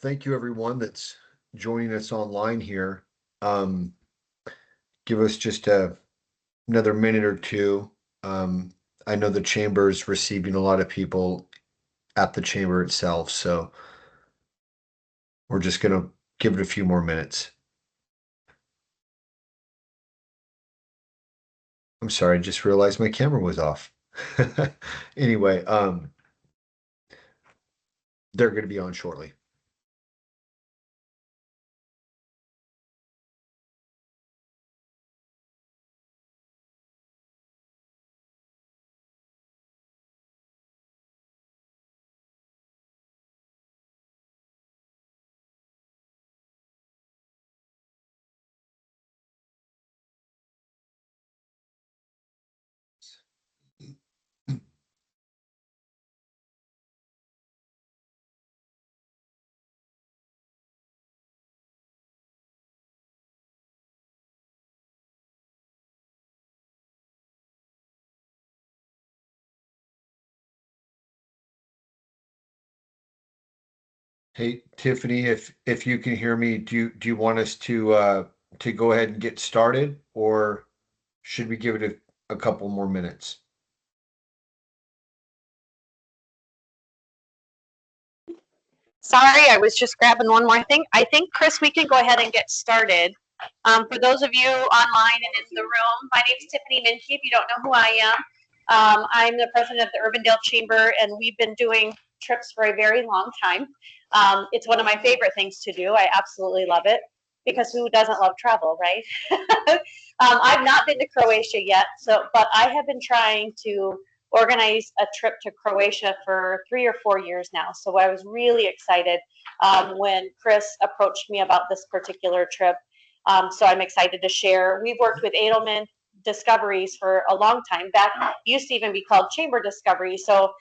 thank you everyone that's joining us online here. Um, Give us just another minute or two. Um, I know the chamber is receiving a lot of people at the chamber itself, so we're just gonna give it a few more minutes. I'm sorry, I just realized my camera was off. Anyway, they're gonna be on shortly. Hey, Tiffany, if you can hear me, do you want us to go ahead and get started, or should we give it a couple more minutes? Sorry, I was just grabbing one more thing. I think, Chris, we can go ahead and get started. For those of you online and in the room, my name is Tiffany Minke. If you don't know who I am, I'm the president of the Urbandale Chamber, and we've been doing trips for a very long time. It's one of my favorite things to do. I absolutely love it because who doesn't love travel, right? I've not been to Croatia yet, but I have been trying to organize a trip to Croatia for 3 or 4 years now. So I was really excited when Chris approached me about this particular trip. So I'm excited to share. We've worked with Edelman Discoveries for a long time. Back used to even be called Chamber Discovery. So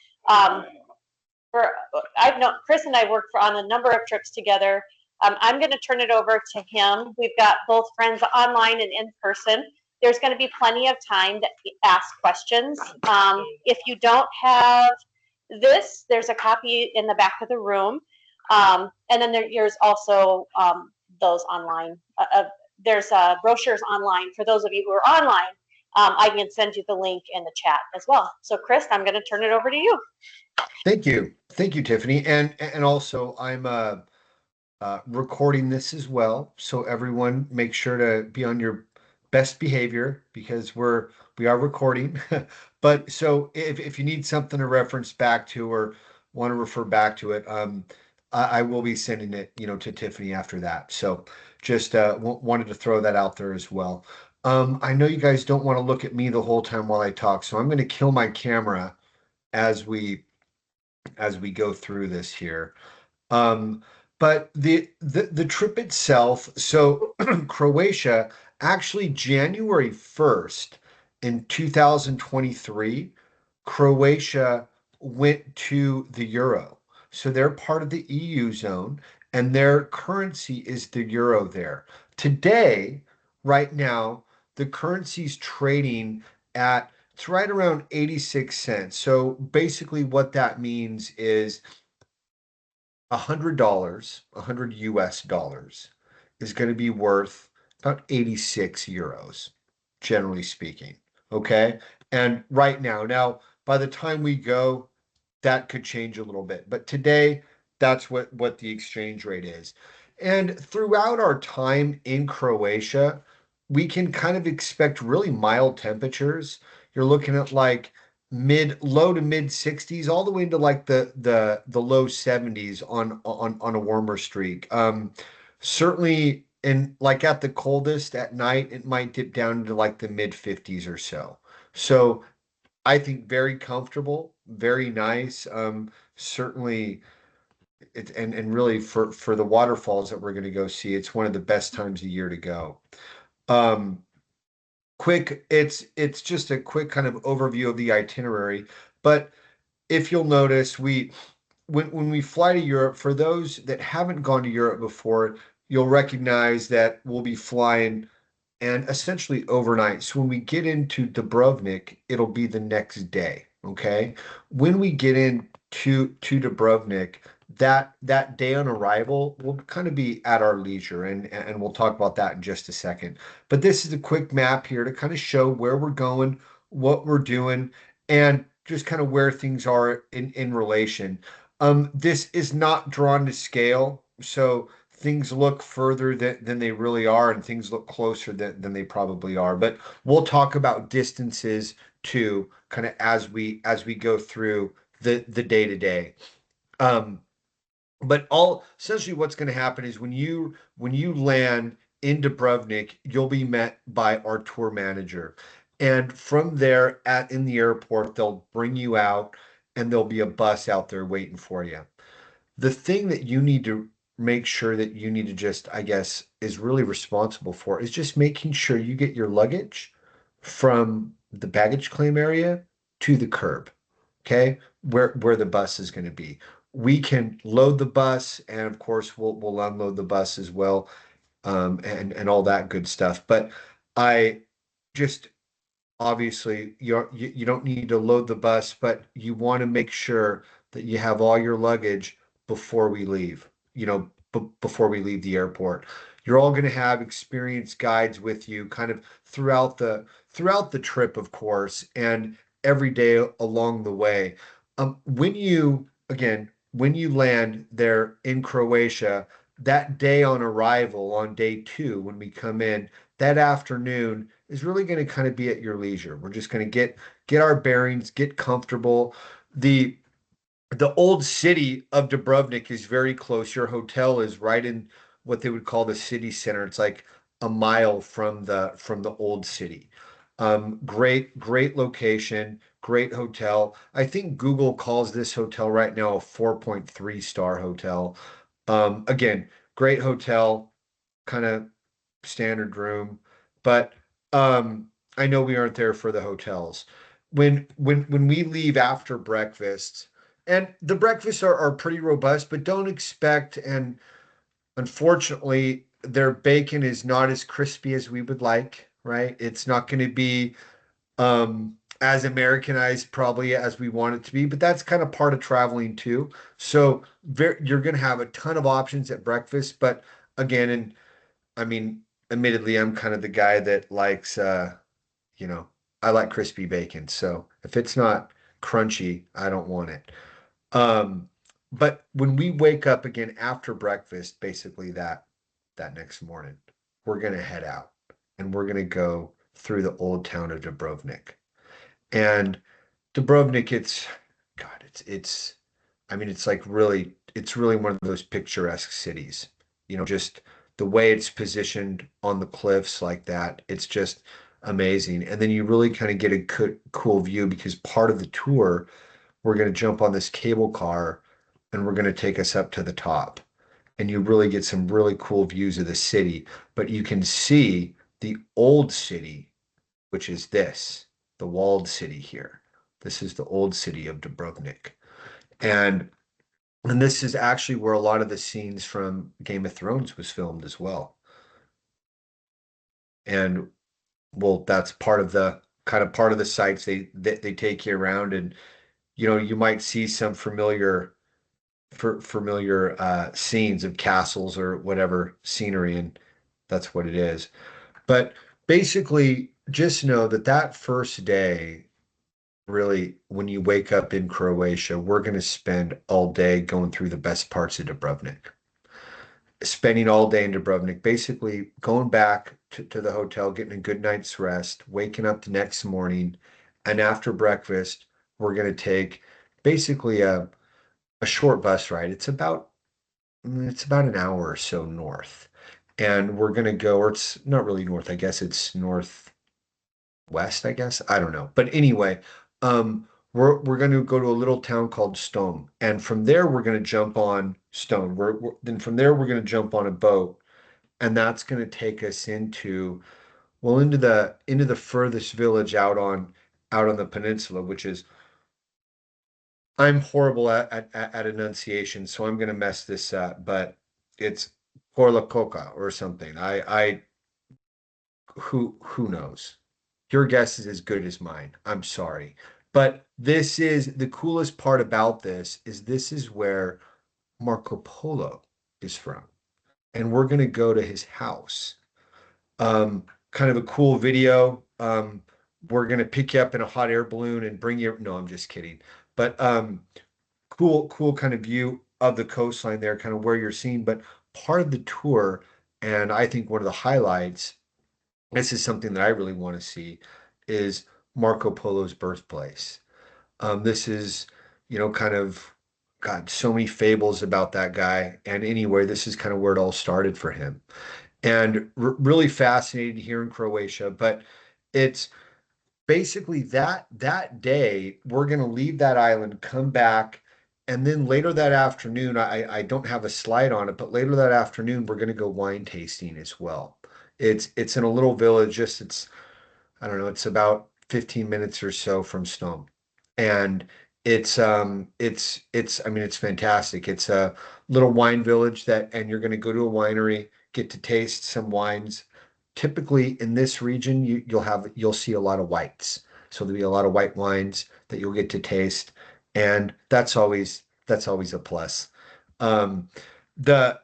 for I've known Chris and I worked on a number of trips together. I'm going to turn it over to him. We've got both friends online and in person. There's going to be plenty of time to ask questions. If you don't have this, there's a copy in the back of the room. And then there's also those online. There's brochures online for those of you who are online. I can send you the link in the chat as well. So, Chris, I'm going to turn it over to you. Thank you, Tiffany, and also I'm recording this as well, so everyone make sure to be on your best behavior because we are recording. But so if you need something to reference back to or want to refer back to it, I will be sending it, to Tiffany after that. So just wanted to throw that out there as well. I know you guys don't want to look at me the whole time while I talk, so I'm going to kill my camera as we go through this here. Um, but the trip itself, so Croatia, actually January 1st in 2023, Croatia went to the euro. So they're part of the EU zone and their currency is the euro there. Today, right now, the currency's trading at it's right around 86 cents. So basically what that means is $100, 100 US dollars is going to be worth about 86 euros, generally speaking. Okay. And right now, by the time we go, that could change a little bit. But today, that's what the exchange rate is. And throughout our time in Croatia, we can kind of expect really mild temperatures. You're looking at like low to mid 60s all the way into like the low 70s on a warmer streak. Certainly in like at the coldest at night it might dip down to like the mid 50s or so. So I think very comfortable, very nice. Certainly and really for the waterfalls that we're going to go see, it's one of the best times of year to go. Um, it's just a quick kind of overview of the itinerary, but if you'll notice, when we fly to Europe, for those that haven't gone to Europe before, you'll recognize that we'll be flying and essentially overnight. So when we get into Dubrovnik, it'll be the next day. Okay. When we get into to Dubrovnik, that day on arrival will kind of be at our leisure, and we'll talk about that in just a second. But this is a quick map here to kind of show where we're going, what we're doing, and just kind of where things are in relation. This is not drawn to scale, so things look further than they really are, and things look closer than they probably are. But we'll talk about distances too, kind of as we go through the day to day. Um, but all essentially what's going to happen is when you land in Dubrovnik, you'll be met by our tour manager. And from there at in the airport, they'll bring you out and there'll be a bus out there waiting for you. The thing that you need to make sure that you need to just, I guess, is really responsible for is just making sure you get your luggage from the baggage claim area to the curb, okay? Where the bus is going to be. We can load the bus, and of course, we'll unload the bus as well, and all that good stuff. But I just obviously you don't need to load the bus, but you want to make sure that you have all your luggage before we leave, before we leave the airport. You're all going to have experienced guides with you kind of throughout the trip, of course, and every day along the way. When you land there in Croatia, that day on arrival, on day two, when we come in, that afternoon is really going to kind of be at your leisure. We're just going to get our bearings, get comfortable. The the old city of Dubrovnik is very close. Your hotel is right in what they would call the city center. It's like a mile from the old city. Great location, great hotel. I think Google calls this hotel right now a 4.3 star hotel. Again, great hotel, kind of standard room, but I know we aren't there for the hotels. When we leave after breakfast, and the breakfasts are pretty robust, but don't expect, and unfortunately, their bacon is not as crispy as we would like, right? It's not going to be as Americanized probably as we want it to be, but that's kind of part of traveling too. So you're going to have a ton of options at breakfast, but again, and I mean, admittedly, I'm kind of the guy that likes, you know, I like crispy bacon. So if it's not crunchy, I don't want it. Um, but when we wake up again after breakfast, basically that next morning, we're gonna head out and we're gonna go through the old town of Dubrovnik. And Dubrovnik, God, I mean, it's really one of those picturesque cities. Just the way it's positioned on the cliffs like that, it's just amazing. And then you really kind of get a cool view because part of the tour, we're going to jump on this cable car and we're going to take us up to the top. And you really get some really cool views of the city, but you can see the old city, which is the walled city here. This is the old city of Dubrovnik. And and this is actually where a lot of the scenes from Game of Thrones was filmed as well. And well, that's part of the sites they take you around, and you might see some familiar scenes of castles or whatever scenery, and that's what it is. But basically, just know that first day, really, when you wake up in Croatia, we're going to spend all day going through the best parts of Dubrovnik. Spending all day in Dubrovnik, basically going back to the hotel, getting a good night's rest, waking up the next morning, and after breakfast, we're going to take basically a short bus ride. It's about an hour or so north. And we're going to go, or it's not really north, I guess it's northwest, I guess. I don't know. But anyway, we're going to go to a little town called Stone. And from there, we're going to jump on Stone. Then from there, we're going to jump on a boat. And that's going to take us into the furthest village out on the peninsula, which is, I'm horrible at enunciation, so I'm going to mess this up, but it's Porla or something. Who knows? Your guess is as good as mine. I'm sorry. But this is the coolest part about this is where Marco Polo is from. And we're going to go to his house. Um, Kind of a cool video. We're going to pick you up in a hot air balloon and bring you. No, I'm just kidding. But cool kind of view of the coastline there, kind of where you're seeing. But part of the tour, and I think one of the highlights, this is something that I really want to see, is Marco Polo's birthplace. This is, kind of, God, so many fables about that guy. And anyway, this is kind of where it all started for him. And really fascinated here in Croatia. But it's basically that day, we're going to leave that island, come back. And then later that afternoon, I don't have a slide on it, but later that afternoon, we're going to go wine tasting as well. It's in a little village, just it's I don't know, it's about 15 minutes or so from Snom. And it's I mean it's fantastic. It's a little wine village that and you're going to go to a winery, get to taste some wines. Typically in this region you'll see a lot of whites. So there'll be a lot of white wines that you'll get to taste and that's always a plus. Um the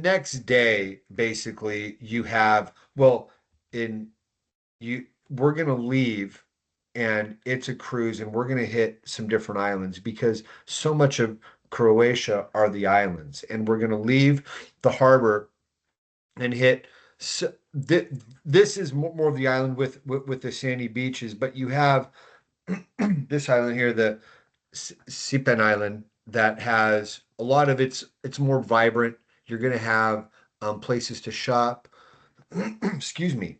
next day basically you have well in you we're going to leave and it's a cruise and we're going to hit some different islands because so much of Croatia are the islands and we're going to leave the harbor and hit so, this is more of the island with the sandy beaches but you have this island here the Sipen Island that has a lot of it's more vibrant you're going to have places to shop excuse me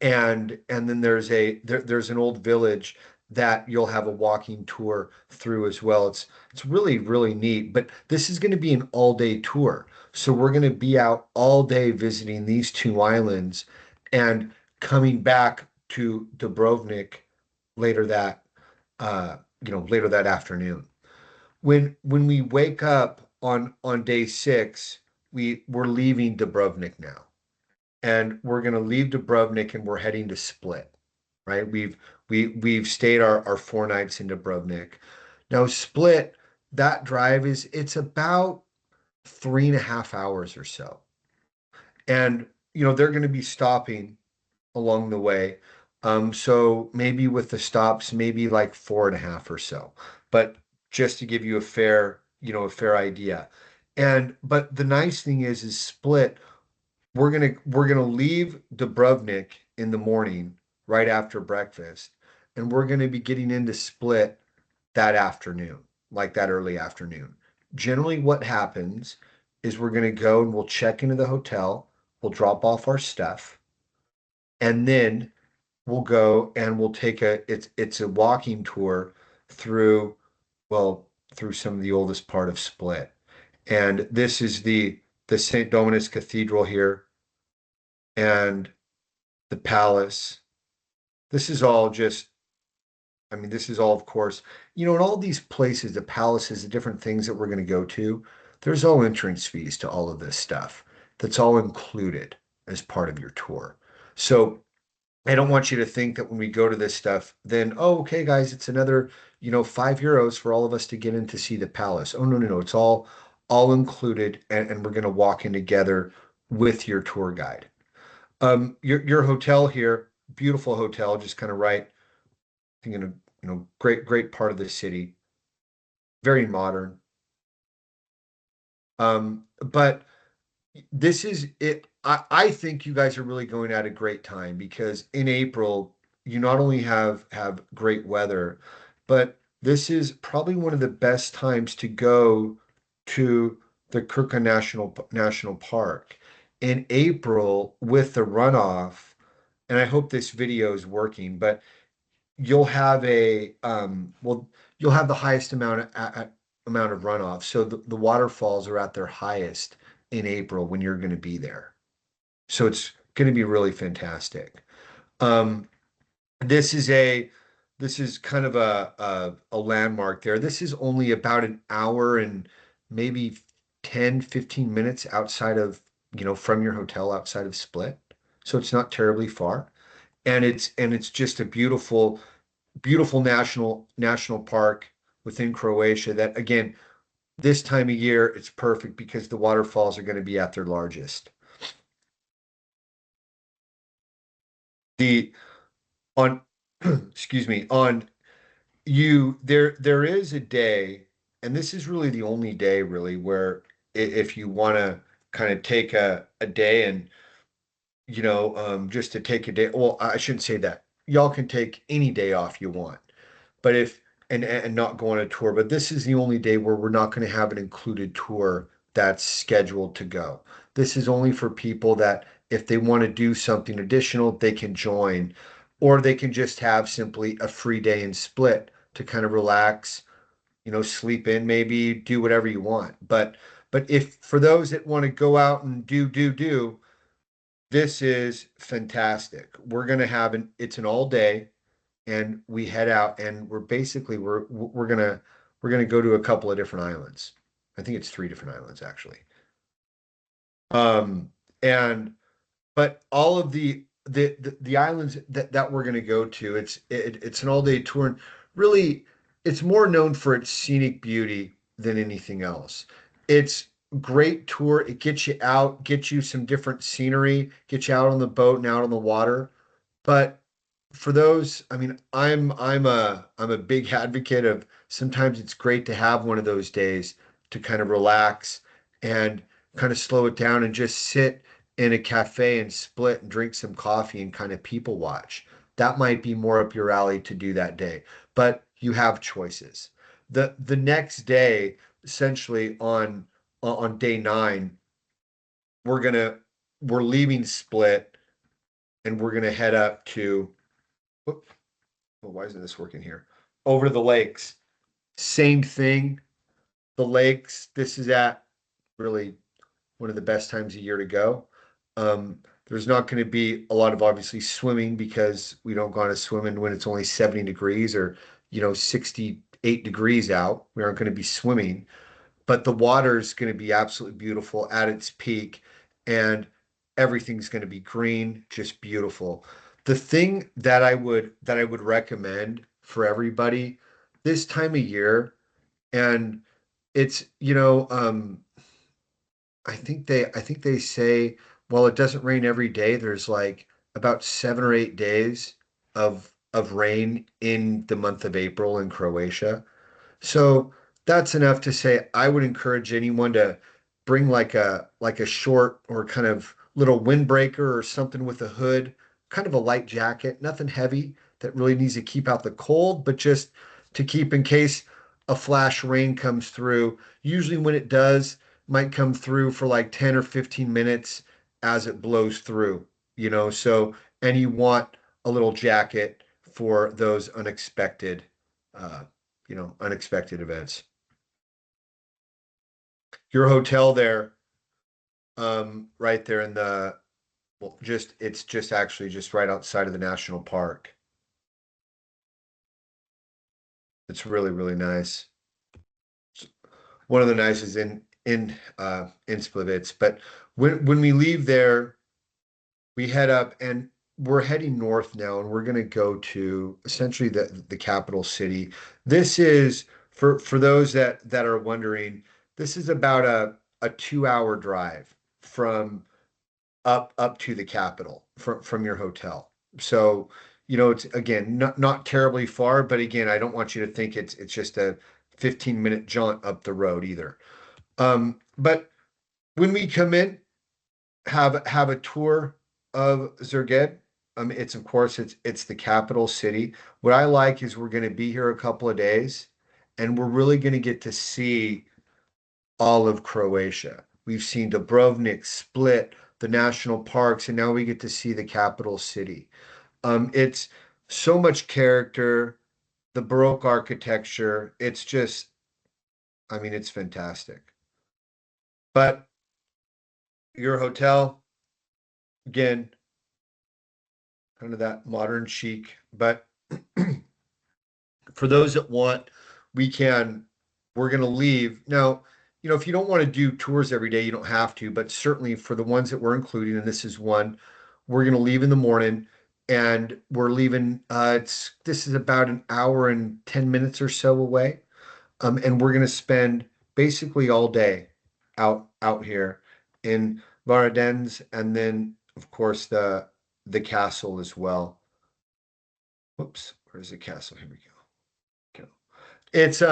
and then there's an old village that you'll have a walking tour through as well. It's really neat. But this is going to be an all-day tour. So we're going to be out all day visiting these two islands and coming back to Dubrovnik later that later that afternoon. When we wake up on day 6, we're leaving Dubrovnik now and we're going to leave Dubrovnik and we're heading to Split, right? We've stayed our 4 nights in Dubrovnik. Now Split, that drive it's about 3.5 hours or so, and they're going to be stopping along the way. So maybe with the stops, maybe like 4.5 or so, but just to give you a fair idea. And but the nice thing is Split we're gonna leave Dubrovnik in the morning right after breakfast, and we're gonna be getting into Split that afternoon, like that early afternoon. Generally, what happens is we're gonna go and we'll check into the hotel, we'll drop off our stuff, and then we'll go and we'll take it's a walking tour through well through some of the oldest part of Split. And this is the St. Dominus Cathedral here and the palace. This is all just, I mean, this is all, of course, in all these places, the palaces, the different things that we're going to go to, there's all entrance fees to all of this stuff. That's all included as part of your tour. So I don't want you to think that when we go to this stuff, then, oh, okay, guys, it's another, €5 for all of us to get in to see the palace. Oh, no, no, no. It's all included, and we're going to walk in together with your tour guide. Your hotel here, beautiful hotel, just kind of right, I think in a great part of the city, very modern. But this is it. I think you guys are really going at a great time because in April you not only have great weather, but this is probably one of the best times to go to the Krka National Park. In April with the runoff, and I hope this video is working, but you'll have you'll have the highest amount of runoff. So the waterfalls are at their highest in April when you're going to be there. So it's going to be really fantastic. Um, this is kind of a landmark there. This is only about an hour and maybe 10-15 minutes outside of, from your hotel outside of Split. So it's not terribly far. And it's just a beautiful national park within Croatia that again this time of year, it's perfect because the waterfalls are going to be at their largest. The on excuse me, on you there is a day, and this is really the only day really where if you want to kind of take a day and just to take a day. Well, I shouldn't say that. Y'all can take any day off you want, but if and not go on a tour. But this is the only day where we're not going to have an included tour that's scheduled to go. This is only for people that if they want to do something additional, they can join, or they can just have simply a free day and split to kind of relax, sleep in, maybe do whatever you want. But if for those that want to go out and do, this is fantastic. We're gonna have it's an all day, and we head out, and we're gonna go to a couple of different islands. I think it's three different islands actually. Um, and but all of the islands that we're going to go to, it's an all day tour, and really it's more known for its scenic beauty than anything else. It's great tour. It gets you out, gets you some different scenery, gets you out on the boat and out on the water. But for those, I mean, I'm a big advocate of sometimes it's great to have one of those days to kind of relax and kind of slow it down and just sit in a cafe and split and drink some coffee and kind of people watch. That might be more up your alley to do that day, but you have choices. The next day, essentially on day 9, we're gonna we're leaving Split and we're gonna head up to. Whoop, well, why isn't this working here? Over to the lakes. Same thing. The lakes. This is at really one of the best times of year to go. There's not going to be a lot of obviously swimming because we don't go on a swimming when it's only 70 degrees or 68 degrees out. We aren't going to be swimming, but the water is going to be absolutely beautiful at its peak, and everything's going to be green, just beautiful. The thing that I would recommend for everybody this time of year, and it's I think they say, while it doesn't rain every day, there's like about 7 or 8 days of rain in the month of April in Croatia. So that's enough to say I would encourage anyone to bring like a short or kind of little windbreaker or something with a hood, kind of a light jacket, nothing heavy that really needs to keep out the cold, but just to keep in case a flash rain comes through. Usually when it does, might come through for like 10 or 15 minutes as it blows through, so and you want a little jacket for those uh unexpected events. Your hotel there, right there in the, well, it's just actually just right outside of the national park. It's really, really nice. It's one of the nicest in Splivitz. But when we leave there, we head up and we're heading north now, and we're going to go to essentially the capital city. This is for those that are wondering, this is about a 2 hour drive from up to the capital from your hotel. So, it's again not terribly far, but again, I don't want you to think it's just a 15-minute jaunt up the road either. But when we come in, have a tour of Zerged. It's of course it's the capital city. What I like is we're going to be here a couple of days, and we're really going to get to see all of Croatia. We've seen Dubrovnik, Split, the national parks, and now we get to see the capital city. It's so much character, the Baroque architecture. It's just, I mean, it's fantastic. But your hotel, again, kind of that modern chic. But for those that want, we can, we're going to leave. Now, if you don't want to do tours every day, you don't have to, but certainly for the ones that we're including, and this is one, we're going to leave in the morning, and we're leaving, this is about an hour and 10 minutes or so away. And we're going to spend basically all day out here in Varadens, and then of course the castle as well. Whoops, where's the castle? Here we go. It's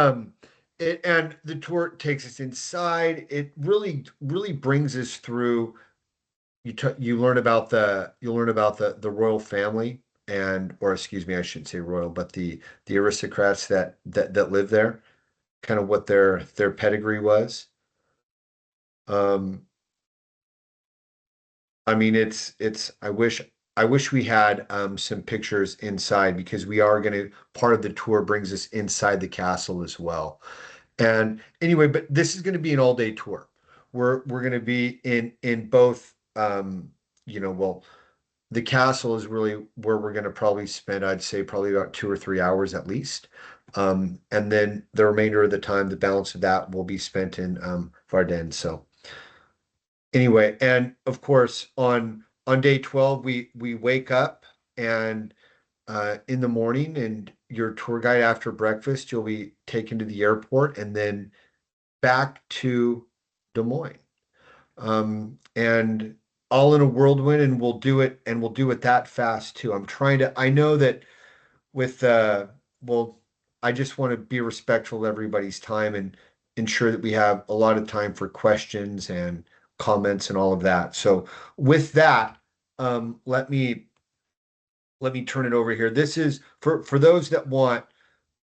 it and the tour takes us inside. It really brings us through. You learn about the royal family, and or excuse me, I shouldn't say royal, but the aristocrats that live there, kind of what their pedigree was. Um, I mean, it's I wish we had some pictures inside because we are going to part of the tour brings us inside the castle as well. And anyway, but this is going to be an all-day tour. We're going to be in both well, the castle is really where we're going to probably spend, I'd say probably about 2 or 3 hours at least. And then the remainder of the time, the balance of that will be spent in Varden. So anyway, and of course on day 12 we wake up and in the morning, and your tour guide after breakfast, you'll be taken to the airport and then back to Des Moines. And all in a whirlwind, and we'll do it that fast too. I know that with well, I just want to be respectful of everybody's time and ensure that we have a lot of time for questions and comments and all of that. So with that, let me turn it over here. This is for those that want.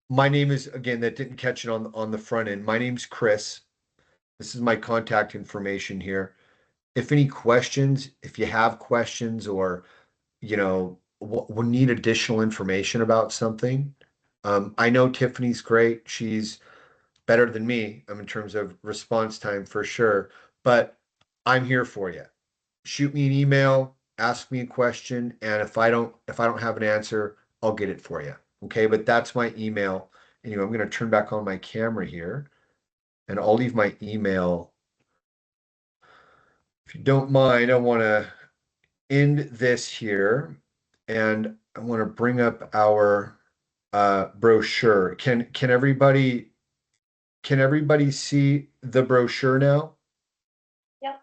My name is, again, that didn't catch it on the front end. My name's Chris. This is my contact information here. If any questions, if you have questions, or will need additional information about something, I know Tiffany's great. She's better than me, in terms of response time for sure. But I'm here for you. Shoot me an email, ask me a question, and if I don't have an answer, I'll get it for you. Okay, but that's my email. Anyway, I'm going to turn back on my camera here, and I'll leave my email. If you don't mind, I want to end this here, and I want to bring up our brochure. Can everybody see the brochure now? Yep.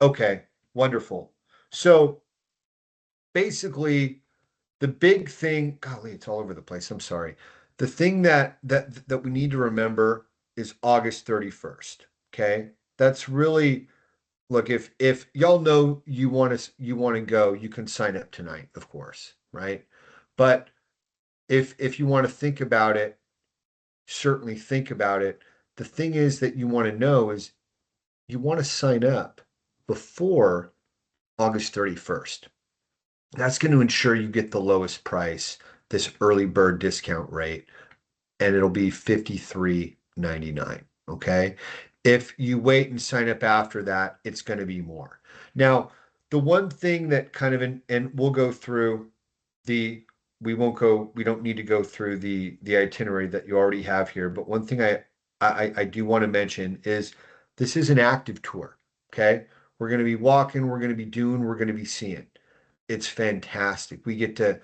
Okay, wonderful. So basically, the big thing, golly, it's all over the place. I'm sorry. The thing that we need to remember is August 31st. Okay, that's really, look, if y'all know you want to go, you can sign up tonight, of course, right? But if you want to think about it, certainly think about it. The thing is that you want to know is you want to sign up before August 31st. That's going to ensure you get the lowest price, this early bird discount rate, and it'll be $53.99. Okay. If you wait and sign up after that, it's going to be more. Now, the one thing that kind of, and we'll go through the, we don't need to go through the itinerary that you already have here. But one thing I do want to mention is this is an active tour. Okay. We're going to be walking, we're going to be doing, we're going to be seeing. It's fantastic. We get to,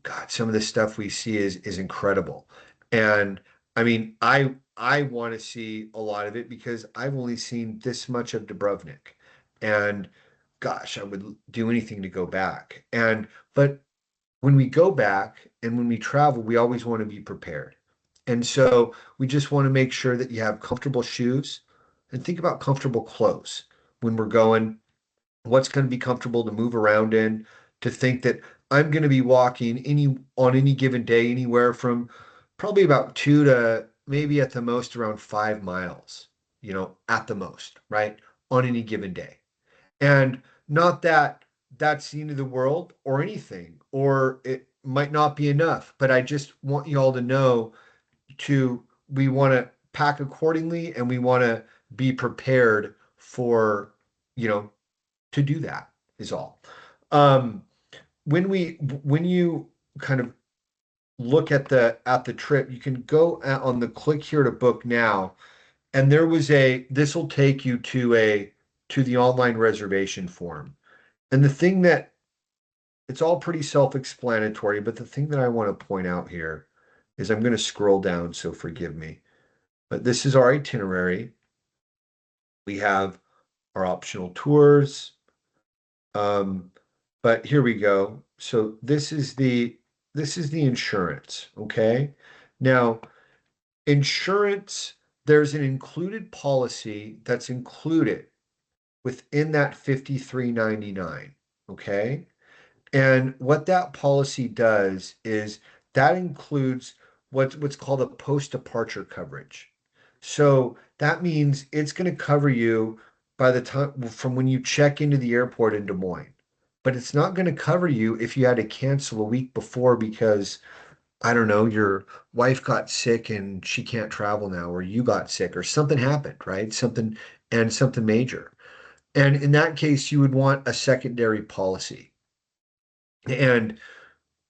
God, some of the stuff we see is incredible. And I mean, I want to see a lot of it because I've only seen this much of Dubrovnik. And gosh, I would do anything to go back. But when we go back and when we travel, we always want to be prepared. And so we just want to make sure that you have comfortable shoes and think about comfortable clothes when we're going, what's going to be comfortable to move around in, to think that I'm going to be walking on any given day anywhere from probably about 2 to maybe at the most around 5 miles, at the most, right? On any given day. And not that that's the end of the world or anything, or it might not be enough, but I just want you all to know we want to pack accordingly, and we want to be prepared for, you know, to do that is all. Um, when you kind of look at the trip, you can go on the click here to book now, and this will take you to the online reservation form. And the thing that it's all pretty self-explanatory, but the thing that I want to point out here is I'm going to scroll down, so forgive me. But this is our itinerary. We have our optional tours. But here we go. So this is the insurance, okay? Now, insurance, there's an included policy that's included within that 53.99, okay? And what that policy does is that includes what's called a post-departure coverage. So that means it's going to cover you by the time from when you check into the airport in Des Moines. But it's not going to cover you if you had to cancel a week before because, I don't know, your wife got sick and she can't travel now, or you got sick, or something happened, right? Something major. And in that case, you would want a secondary policy. And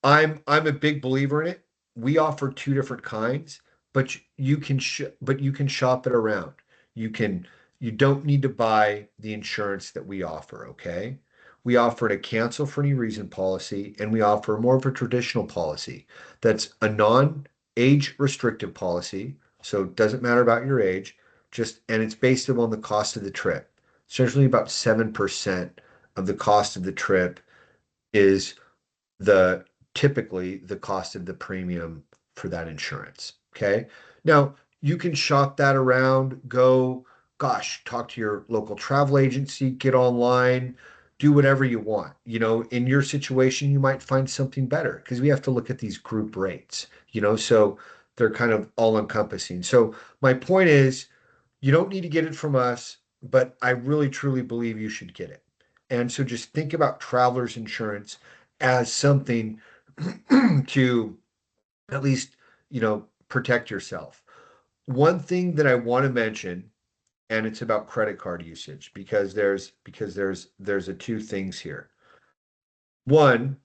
I'm a big believer in it. We offer two different kinds, but you can shop it around. You can you don't need to buy the insurance that we offer, okay? We offer a cancel for any reason policy, and we offer more of a traditional policy that's a non-age restrictive policy, so it doesn't matter about your age, just and it's based on the cost of the trip. It's usually about 7% of the cost of the trip is the typically the cost of the premium for that insurance. Okay. Now you can shop that around, talk to your local travel agency, get online, do whatever you want. In your situation, you might find something better because we have to look at these group rates, so they're kind of all encompassing. So my point is, you don't need to get it from us, but I really truly believe you should get it. And so just think about traveler's insurance as something to at least, protect yourself. One thing that I want to mention, and it's about credit card usage because there's a two things here. One,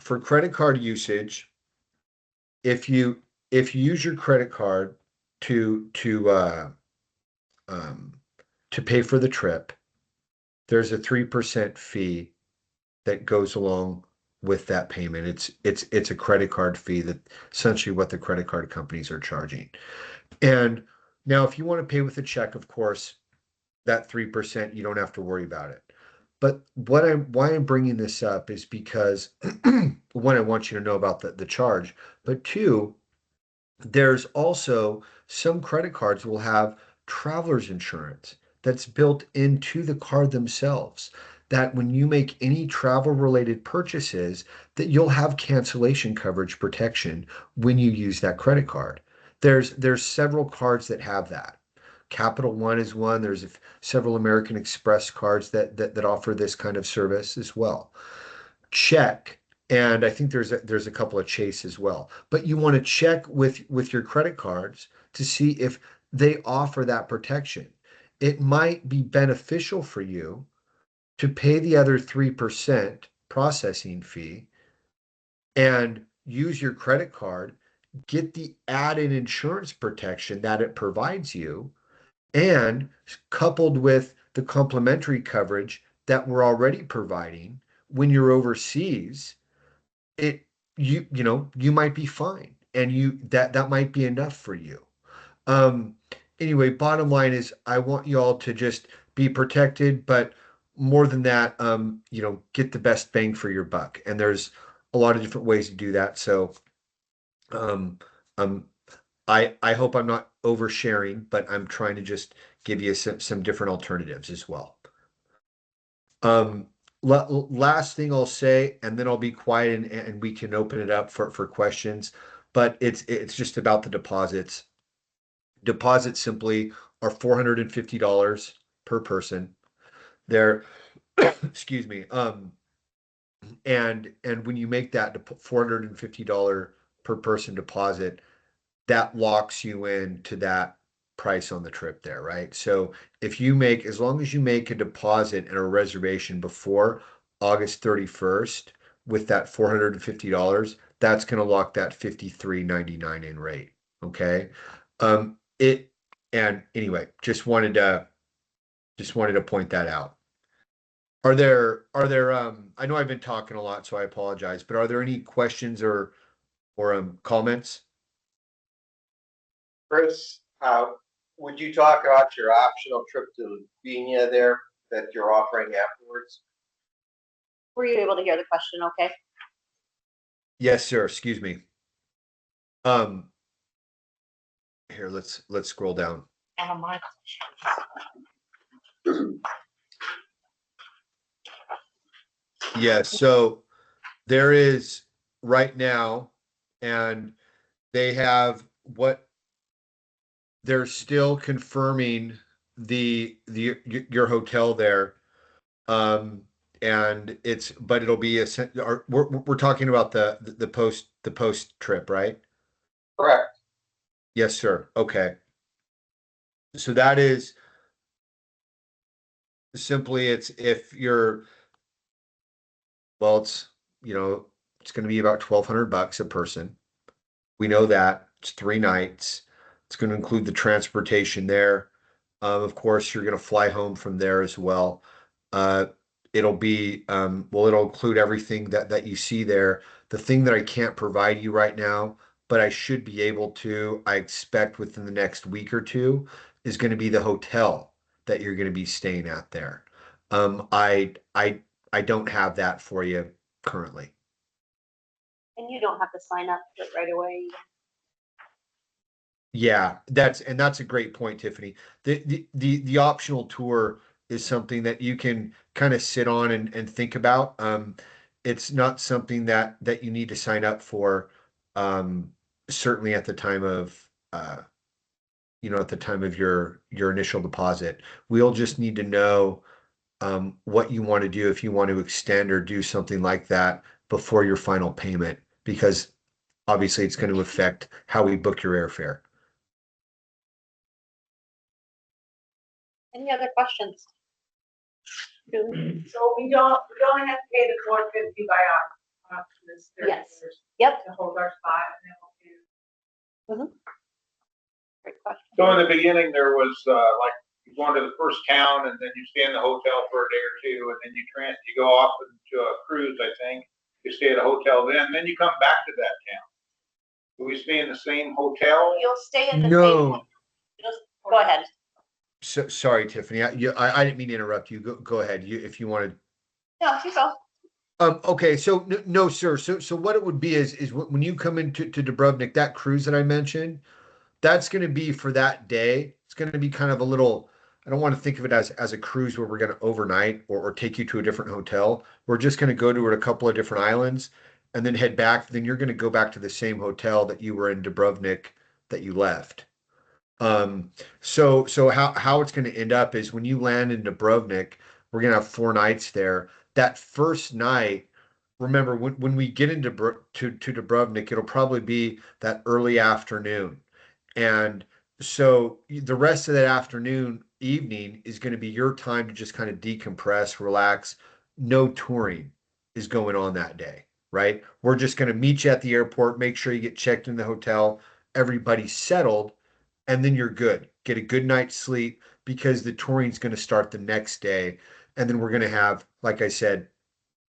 for credit card usage, if you use your credit card to to uh, um, to pay for the trip, there's a 3% fee that goes along with that payment. It's a credit card fee that essentially what the credit card companies are charging. And now if you want to pay with a check, of course, that 3%, you don't have to worry about it. But why I'm bringing this up is because one, I want you to know about the charge, but two, there's also some credit cards will have traveler's insurance that's built into the card themselves. That when you make any travel related purchases, that you'll have cancellation coverage protection when you use that credit card. There's several cards that have that. Capital One is one. There's several American Express cards that offer this kind of service as well. Check. And I think there's a couple of Chase as well. But you want to check with your credit cards to see if they offer that protection. It might be beneficial for you to pay the other 3% processing fee and use your credit card, get the added insurance protection that it provides you, and coupled with the complementary coverage that we're already providing when you're overseas, it you might be fine, and that might be enough for you. um anyway, bottom line is I want you all to just be protected, but more than that, get the best bang for your buck, and there's a lot of different ways to do that. So um um I hope I'm not oversharing, but I'm trying to just give you some different alternatives as well. Um, Last thing I'll say, and then I'll be quiet and we can open it up for questions. But it's just about the deposits. Deposits simply are $450 per person. They're excuse me. And when you make that $450 per person deposit, that locks you in to that price on the trip there, right? So as long as you make a deposit and a reservation before August 31st with that $450, that's going to lock that 53.99 in rate. Okay. It and anyway, just wanted to point that out. Are there I know I've been talking a lot, so I apologize, but are there any questions or comments? Chris, Would you talk about your optional trip to Slovenia there that you're offering afterwards? Were you able to hear the question okay? Yes, sir. Excuse me. Um, Here, let's scroll down. Yeah, so there is right now, and they have what they're still confirming your hotel there. And but it'll be we're talking about the post trip, right? Correct. Yes, sir. Okay. So that is simply it's if you're well, it's going to be about $1,200 a person. We know that it's 3 nights. It's going to include the transportation there. Of course, you're going to fly home from there as well. Uh, it'll be well, it'll include everything that you see there. The thing that I can't provide you right now, but I should be able to, I expect within the next week or two, is going to be the hotel that you're going to be staying at there. I don't have that for you currently. And you don't have to sign up for it right away. Yeah, that's a great point, Tiffany. The optional tour is something that you can kind of sit on and think about. It's not something that you need to sign up for, um, certainly at the time of at the time of your initial deposit. We'll just need to know what you want to do if you want to extend or do something like that before your final payment, because obviously it's going to affect how we book your airfare. Any other questions? Julie? So we only have to pay the $450 by this Yes. 31st Yep. to hold our spot, and then we'll do. Great question. So in the beginning, there was like you go into the first town, and then you stay in the hotel for a day or two, and then you go off into a cruise. I think you stay at a hotel, then you come back to that town. Do we stay in the same hotel? You'll stay in the No. same. Go ahead. So, sorry, Tiffany. I didn't mean to interrupt you. Go ahead. If you wanted. No, you go. Okay. So no, sir. So what it would be is when you come into Dubrovnik, that cruise that I mentioned, that's going to be for that day. It's going to be kind of a little. I don't want to think of it as a cruise where we're going to overnight or take you to a different hotel. We're just going to go to a couple of different islands and then head back. Then you're going to go back to the same hotel that you were in Dubrovnik that you left. So how it's going to end up is when you land in Dubrovnik, we're going to have 4 nights there. That first night, remember when we get into to Dubrovnik, it'll probably be that early afternoon. And so the rest of that afternoon, evening is going to be your time to just kind of decompress, relax. No touring is going on that day, right? We're just going to meet you at the airport, make sure you get checked in the hotel, everybody's settled, and then you're good. Get a good night's sleep because the touring's going to start the next day. And then we're going to have, like I said,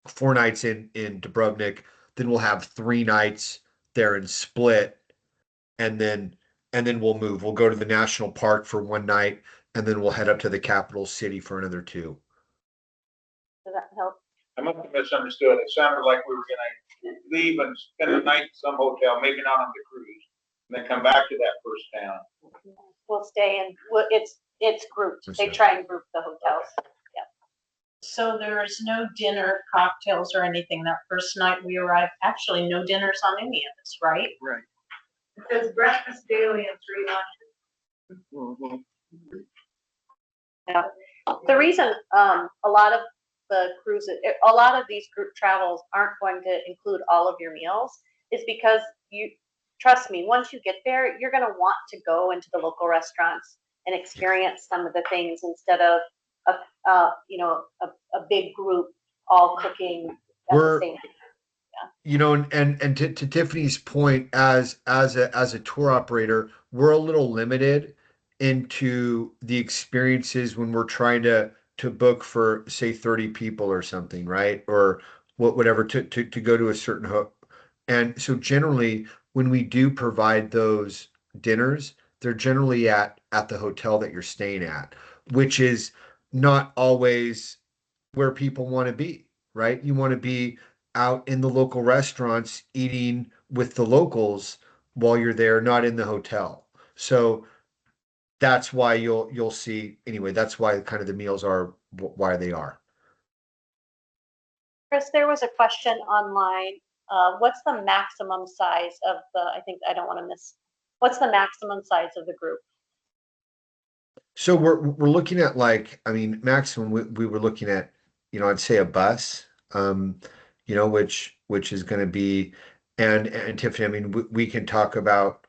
4 nights in Dubrovnik. Then we'll have 3 nights there in Split, and then we'll move. We'll go to the national park for one night, and then we'll head up to the capital city for another 2. Does that help? I must have misunderstood. It sounded like we were going to leave and spend the night in some hotel, maybe not on the cruise, and then come back to that first town. We'll stay in. It's grouped. They try and group the hotels. Yeah. So there's no dinner, cocktails, or anything that first night we arrive. Actually, no dinners on any of this, right? Right. It says breakfast daily and 3 lunches. Yeah. The reason a lot of the cruises, a lot of these group travels aren't going to include all of your meals is because trust me, once you get there, you're going to want to go into the local restaurants and experience some of the things instead of a big group all cooking at the same time. And to Tiffany's point, as a tour operator, we're a little limited into the experiences when we're trying to book for say 30 people or something, right? Or whatever to go to a certain And so generally when we do provide those dinners, they're generally at the hotel that you're staying at, which is not always where people want to be, right? You want to be out in the local restaurants eating with the locals while you're there, not in the hotel. So that's why you'll see anyway. That's why kind of the meals are why they are. Chris, there was a question online. What's the maximum size of what's the maximum size of the group? So we're looking at like, I mean, maximum we were looking at, I'd say a bus, which is going to be, and Tiffany, I mean, we can talk about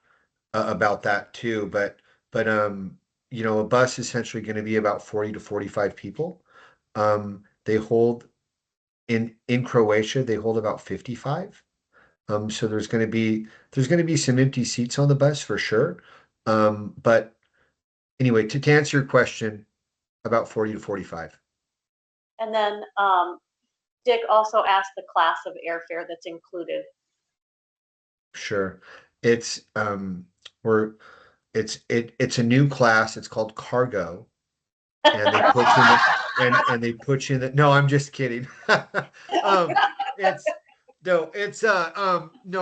that too, but a bus is essentially going to be about 40 to 45 people. They hold in Croatia, they hold about 55. So there's going to be some empty seats on the bus for sure. But anyway, to answer your question, about 40 to 45. And then Dick also asked the class of airfare that's included. Sure. It's we're it's a new class. It's called cargo. And they put you in and they put you in the, no, I'm just kidding. It's no,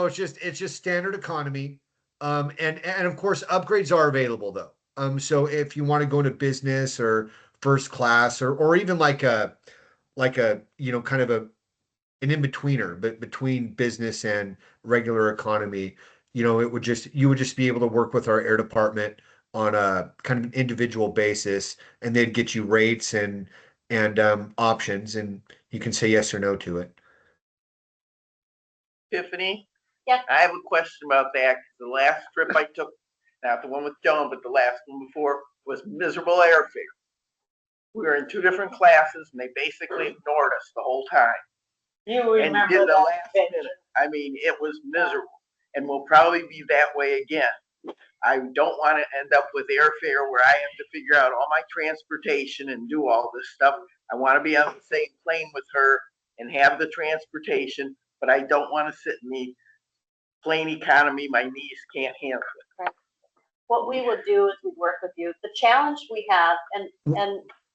it's just standard economy. And of course upgrades are available though. So if you want to go into business or first class or even like a kind of an in-betweener, but between business and regular economy, you would just be able to work with our air department on a kind of an individual basis, and they'd get you rates and options, and you can say yes or no to it. Tiffany? Yeah. I have a question about that. The last trip I took, not the one with Joan, but the last one before, was miserable airfare. We were in two different classes, and they basically ignored us the whole time. You And remember did the that last picture. minute. I mean, it was miserable, and will probably be that way again. I don't want to end up with airfare where I have to figure out all my transportation and do all this stuff. I want to be on the same plane with her and have the transportation, but I don't want to sit in the plane economy. My knees can't handle it. What we would do is we'd work with you. The challenge we have, and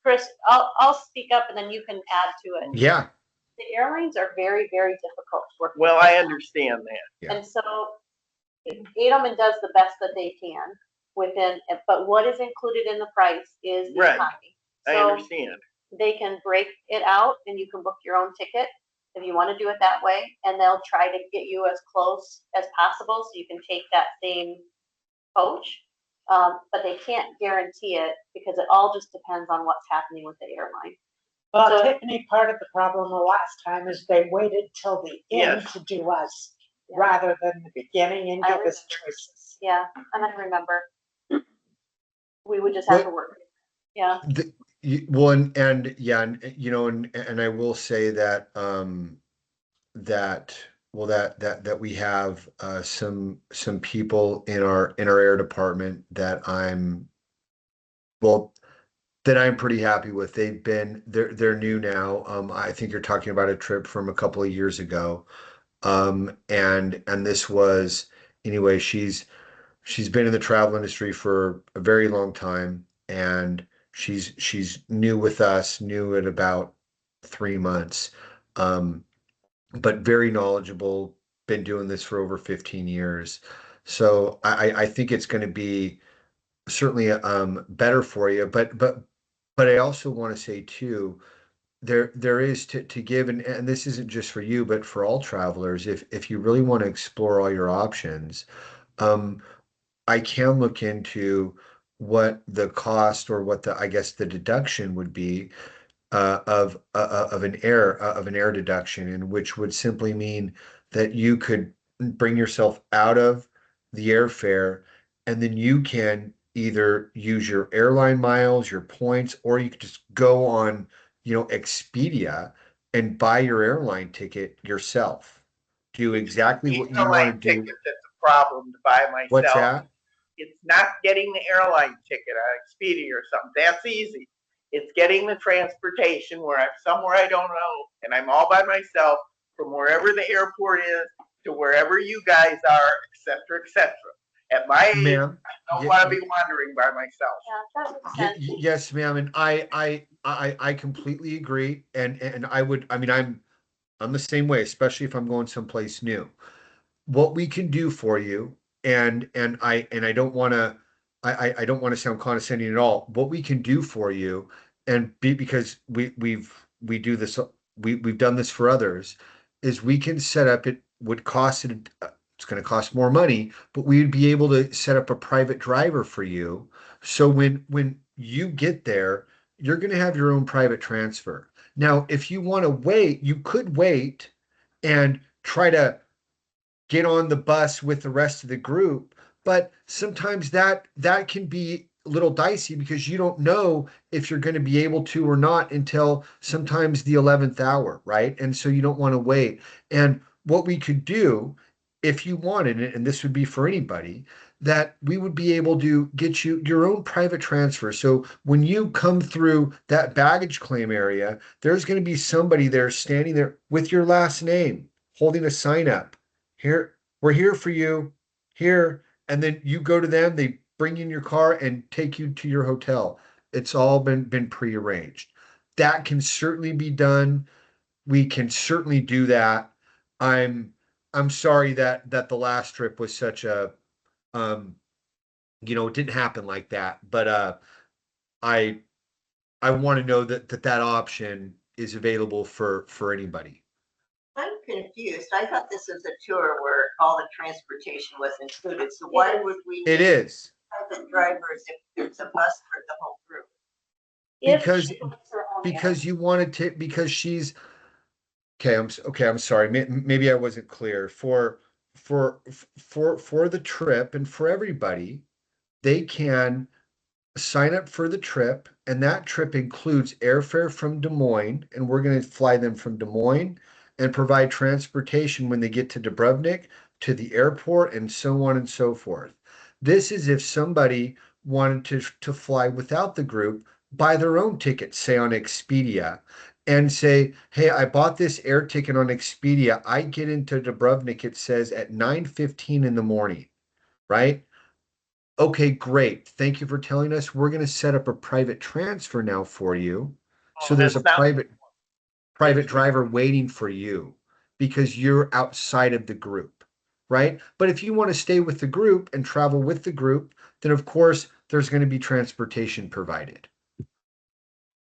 Chris, I'll speak up and then you can add to it. Yeah. The airlines are very, very difficult to work with. Well, I understand that. Yeah. And so Edelman does the best that they can within, but what is included in the price is the Right. economy. I So understand. they can break it out and you can book your own ticket if you want to do it that way. And they'll try to get you as close as possible so you can take that same coach. But they can't guarantee it because it all just depends on what's happening with the airline. Well, So- Tiffany, part of the problem the last time is they waited till the end Yes. to do us Yeah. rather than the beginning and I give us remember. choices. Yeah, and I remember we would just have to work. Yeah. Well, and yeah, and I will say that that we have some people in our air department that I'm pretty happy with. They're new now. I think you're talking about a trip from a couple of years ago. And this was anyway, she's been in the travel industry for a very long time, and she's new with us, new at about 3 months. But very knowledgeable, been doing this for over 15 years. So I think it's going to be certainly better for you. But I also want to say too, there is to give, and this isn't just for you, but for all travelers, if you really want to explore all your options, um, I can look into what the cost or what I guess the deduction would be of an air deduction, and which would simply mean that you could bring yourself out of the airfare, and then you can either use your airline miles, your points, or you could just go on, Expedia and buy your airline ticket yourself. Do exactly what you want to do. Ticket that's a problem to buy myself. What's that? It's not getting the airline ticket on Expedia or something. That's easy. It's getting the transportation where I'm somewhere I don't know and I'm all by myself from wherever the airport is to wherever you guys are, et cetera, et cetera. At my age, Ma'am. I don't want to be wandering by myself. Yeah, that makes sense. Yes, ma'am, and I completely agree, and I would, I mean, I'm the same way, especially if I'm going someplace new. What we can do for you, and I don't want to, I don't want to sound condescending at all. What we can do for you, because we do this, we've done this for others, is we can set up. It would cost it. It's going to cost more money, but we would be able to set up a private driver for you. So when you get there, you're going to have your own private transfer. Now, if you want to wait, you could wait and try to get on the bus with the rest of the group, but sometimes that can be a little dicey because you don't know if you're going to be able to or not until sometimes the 11th hour, right? And so you don't want to wait. And what we could do, if you wanted it, and this would be for anybody, that we would be able to get you your own private transfer. So when you come through that baggage claim area, there's going to be somebody there standing there with your last name, holding a sign up. Here, we're here for you, here. And then you go to them, they bring you in your car and take you to your hotel. It's all been prearranged. That can certainly be done. We can certainly do that. I'm sorry that the last trip was such a um it didn't happen like that, but I I want to know that option is available for anybody. I'm confused. I thought this was a tour where all the transportation was included. So why would we It need is private drivers if there's a bus for the whole group? If because she wants her own because you wanted to, because she's okay. I'm sorry. Maybe I wasn't clear. For the trip and for everybody, they can sign up for the trip, and that trip includes airfare from Des Moines, and we're going to fly them from Des Moines and provide transportation when they get to Dubrovnik, to the airport, and so on and so forth. This is if somebody wanted to fly without the group, buy their own ticket, say on Expedia, and say, hey, I bought this air ticket on Expedia. I get into Dubrovnik, it says at 9:15 in the morning, right? Okay, great. Thank you for telling us. We're going to set up a private transfer now for you. So there's a That's not- private driver waiting for you because you're outside of the group, right? But if you want to stay with the group and travel with the group, then of course there's going to be transportation provided.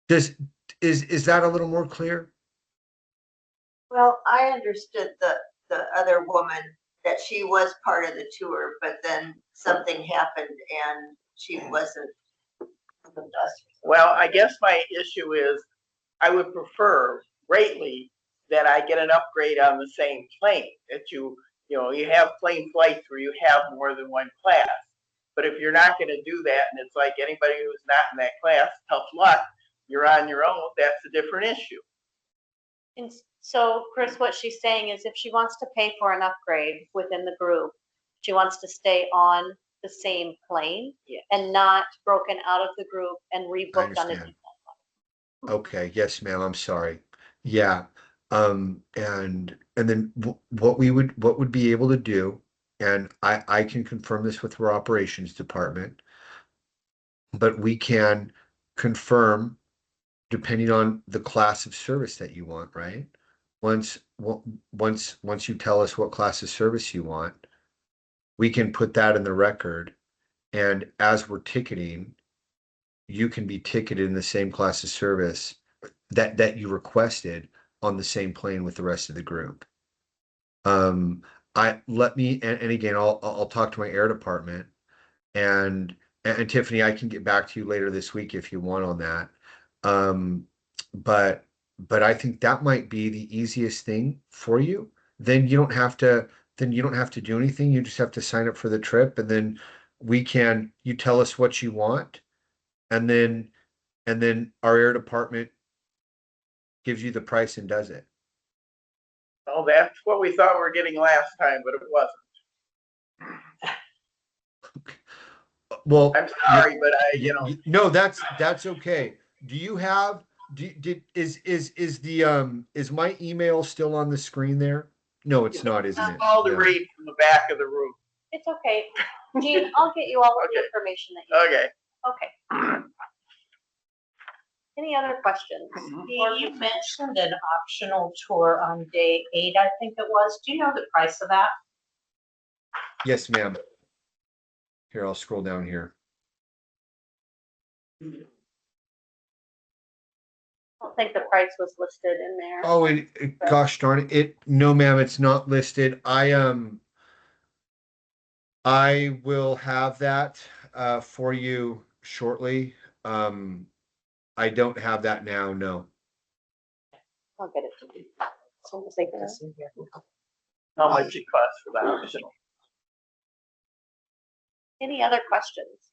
Is that a little more clear? Well, I understood the other woman that she was part of the tour, but then something happened and she wasn't with us. Well, I guess my issue is I would prefer greatly that I get an upgrade on the same plane, that you have plane flights where you have more than one class. But if you're not going to do that, and it's like anybody who's not in that class, tough luck, you're on your own, that's a different issue. And so, Chris, what she's saying is if she wants to pay for an upgrade within the group, she wants to stay on the same plane and not broken out of the group and rebooked on a understand. different. Okay, yes, ma'am. I'm sorry. Yeah. And then what would be able to do, and I can confirm this with our operations department, but we can confirm depending on the class of service that you want, right? Once you tell us what class of service you want, we can put that in the record, and as we're ticketing, you can be ticketed in the same class of service that you requested on the same plane with the rest of the group. And again, I'll talk to my air department, and Tiffany, I can get back to you later this week if you want on that. But I think that might be the easiest thing for you. Then you don't have to do anything. You just have to sign up for the trip, and then you tell us what you want, and then our air department gives you the price and does it. Oh, that's what we thought we were getting last time, but it wasn't. Well, I'm sorry, but no, that's okay. Do you have is my email still on the screen there? No, it's not, isn't it? all the No. read from the back of the room. It's okay. Jean, I'll get you all of the Okay. information that you need. Okay. Okay. Any other questions? You mentioned an optional tour on day 8, I think it was. Do you know the price of that? Yes, ma'am. Here, I'll scroll down here. I don't think the price was listed in there. Oh, gosh darn it. No, ma'am, it's not listed. I will have that for you shortly. I don't have that now, no. I'll get it to you. As soon as they get this in here. How much it costs for the optional? Any other questions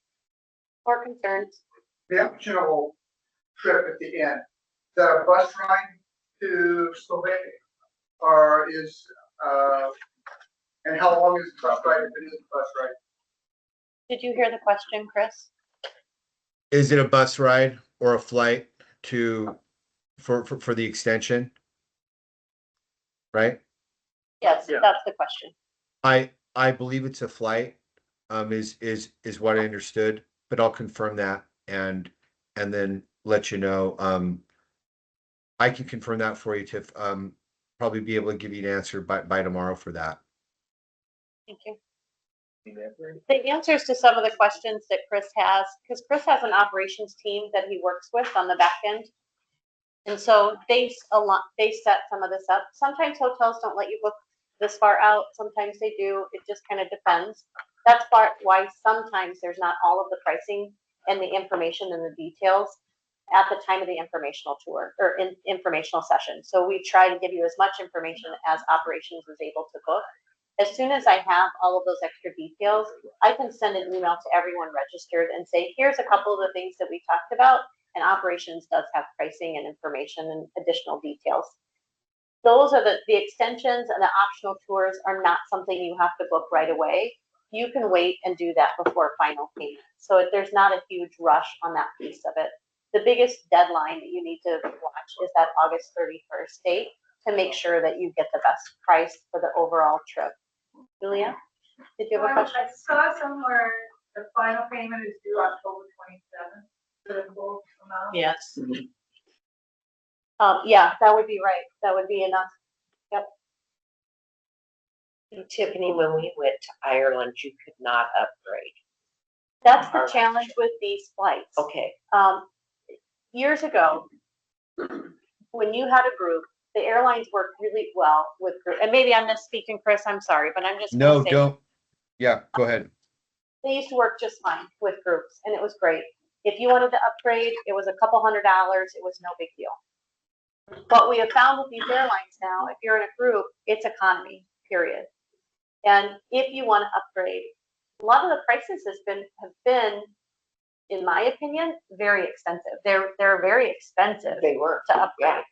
or concerns? The optional trip at the end, is that a bus ride to Slovenia? Or is, and how long is the bus ride if it is a bus ride? Did you hear the question, Chris? Is it a bus ride or a flight for the extension? Right? Yes, Yeah. that's the question. I believe it's a flight, is what I understood, but I'll confirm that and then let you know. I can confirm that for you, Tiff. Probably be able to give you an answer by tomorrow for that. Thank you. The answers to some of the questions that Chris has, because Chris has an operations team that he works with on the back end. And so they set some of this up. Sometimes hotels don't let you book this far out. Sometimes they do. It just kind of depends. That's why sometimes there's not all of the pricing and the information and the details at the time of the informational tour or informational session. So we try to give you as much information as operations is able to book. As soon as I have all of those extra details, I can send an email to everyone registered and say, here's a couple of the things that we talked about, and operations does have pricing and information and additional details. Those are the extensions and the optional tours are not something you have to book right away. You can wait and do that before final payment. So there's not a huge rush on that piece of it. The biggest deadline that you need to watch is that August 31st date to make sure that you get the best price for the overall trip. Julia, did you have a question? I saw somewhere the final payment is due October 27th for the full amount. Yes. Yeah, that would be right. That would be enough. Tiffany, when we went to Ireland, you could not upgrade. That's the challenge with these flights. Okay. Years ago, when you had a group, the airlines worked really well with group. And maybe I'm misspeaking, Chris. I'm sorry, but I'm just No, gonna say, don't. Yeah, go ahead. they used to work just fine with groups, and it was great. If you wanted to upgrade, it was a couple $100. It was no big deal. What we have found with these airlines now, if you're in a group, it's economy, period. And if you want to upgrade, a lot of the prices have been, in my opinion, very expensive. They're very expensive They were. to upgrade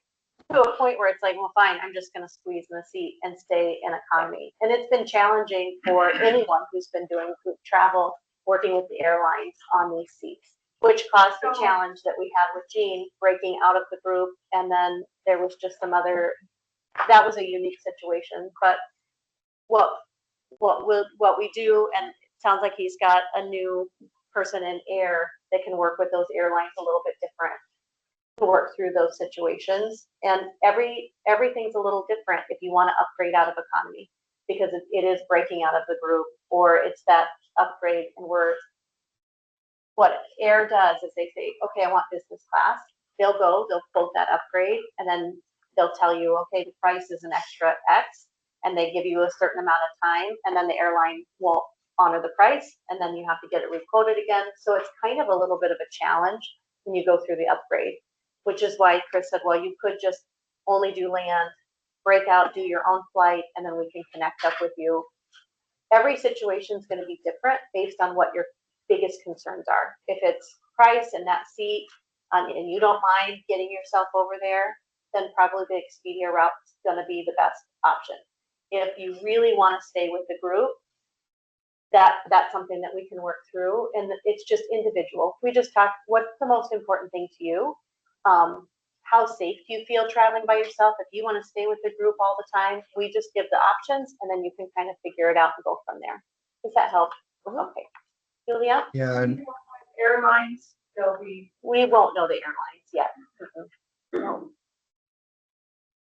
to a point where it's like, well, fine, I'm just going to squeeze in the seat and stay in economy. And it's been challenging for anyone who's been doing group travel, working with the airlines on these seats, which caused the challenge that we had with Jean breaking out of the group. And then there was just that was a unique situation. But what we do, and it sounds like he's got a new person in air that can work with those airlines a little bit different to work through those situations. And everything's a little different if you want to upgrade out of economy, because it is breaking out of the group, or it's that upgrade. And what air does is they say, okay, I want business class. They'll quote that upgrade, and then they'll tell you, okay, the price is an extra X, and they give you a certain amount of time, and then the airline will honor the price, and then you have to get it requoted again. So it's kind of a little bit of a challenge when you go through the upgrade, which is why Chris said, well, you could just only do land, break out, do your own flight, and then we can connect up with you. Every situation is going to be different based on what your biggest concerns are. If it's price and that seat, and you don't mind getting yourself over there, then probably the Expedia route is going to be the best option. If you really want to stay with the group, that's something that we can work through, and it's just individual. We just talk, what's the most important thing to you? How safe do you feel traveling by yourself? If you want to stay with the group all the time, we just give the options, and then you can kind of figure it out and go from there. Does that help? Okay. Julia, Yeah, and Airlines, they'll be, we won't know the airlines yet. No.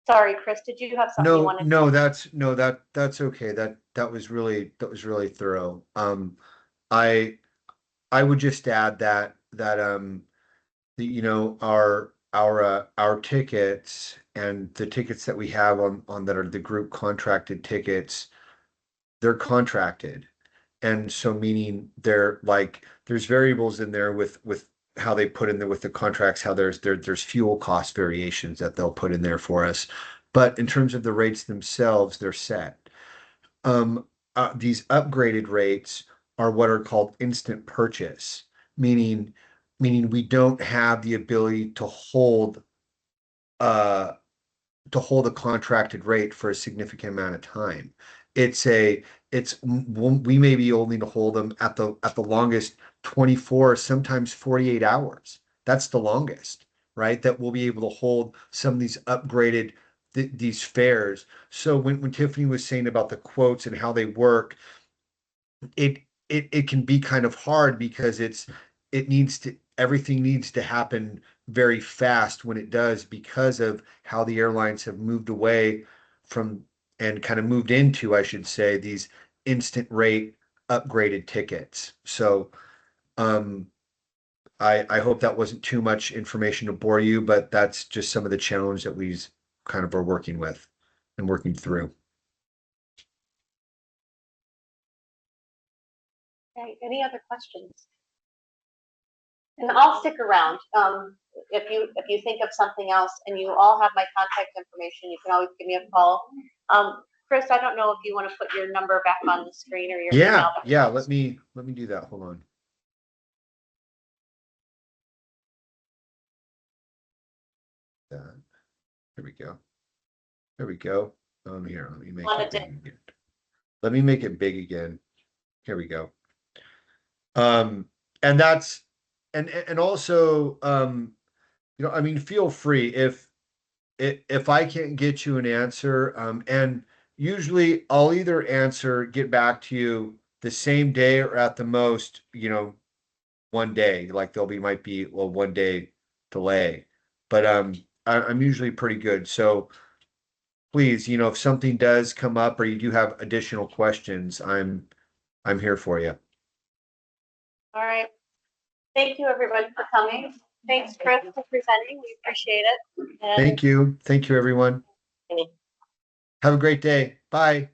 Sorry, Chris, did you have something you wanted? that's okay. That was really thorough. I I would just add that you know our tickets and the tickets that we have on that are the group contracted tickets, they're contracted. And so meaning they're like there's variables in there with how they put in there with the contracts, how there's fuel cost variations that they'll put in there for us. But in terms of the rates themselves, they're set. Um, these upgraded rates are what are called instant purchase, meaning we don't have the ability uh to hold a contracted rate for a significant amount of time. It's a we may be only to hold them at the longest 24, sometimes 48 hours. That's the longest, right? That we'll be able to hold some of these upgraded these fares. So when Tiffany was saying about the quotes and how they work, it can be kind of hard because it needs to everything needs to happen very fast when it does because of how the airlines have moved away from and kind of moved into, I should say, these instant rate upgraded tickets. So um I hope that wasn't too much information to bore you, but that's just some of the challenge that we kind of are working with and working through. Okay, any other questions? And I'll stick around. If you think of something else, and you all have my contact information, you can always give me a call. Chris, I don't know if you want to put your number back on the screen or your email. Yeah, let me do that. Hold on. There we go. There we go. Here, let me make it big again. Let me make it big again. Here we go. And that's and also you know, I mean, feel free if I can't get you an answer, and usually I'll either get back to you the same day or at the most, you know, one day. Like might be a 1 day delay, but I'm usually pretty good. So please, you know, if something does come up or you do have additional questions, I'm here for you. All right. Thank you, everybody, for coming. Thanks, Chris, for presenting. We appreciate it. And Thank you. Thank you, everyone. Have a great day. Bye.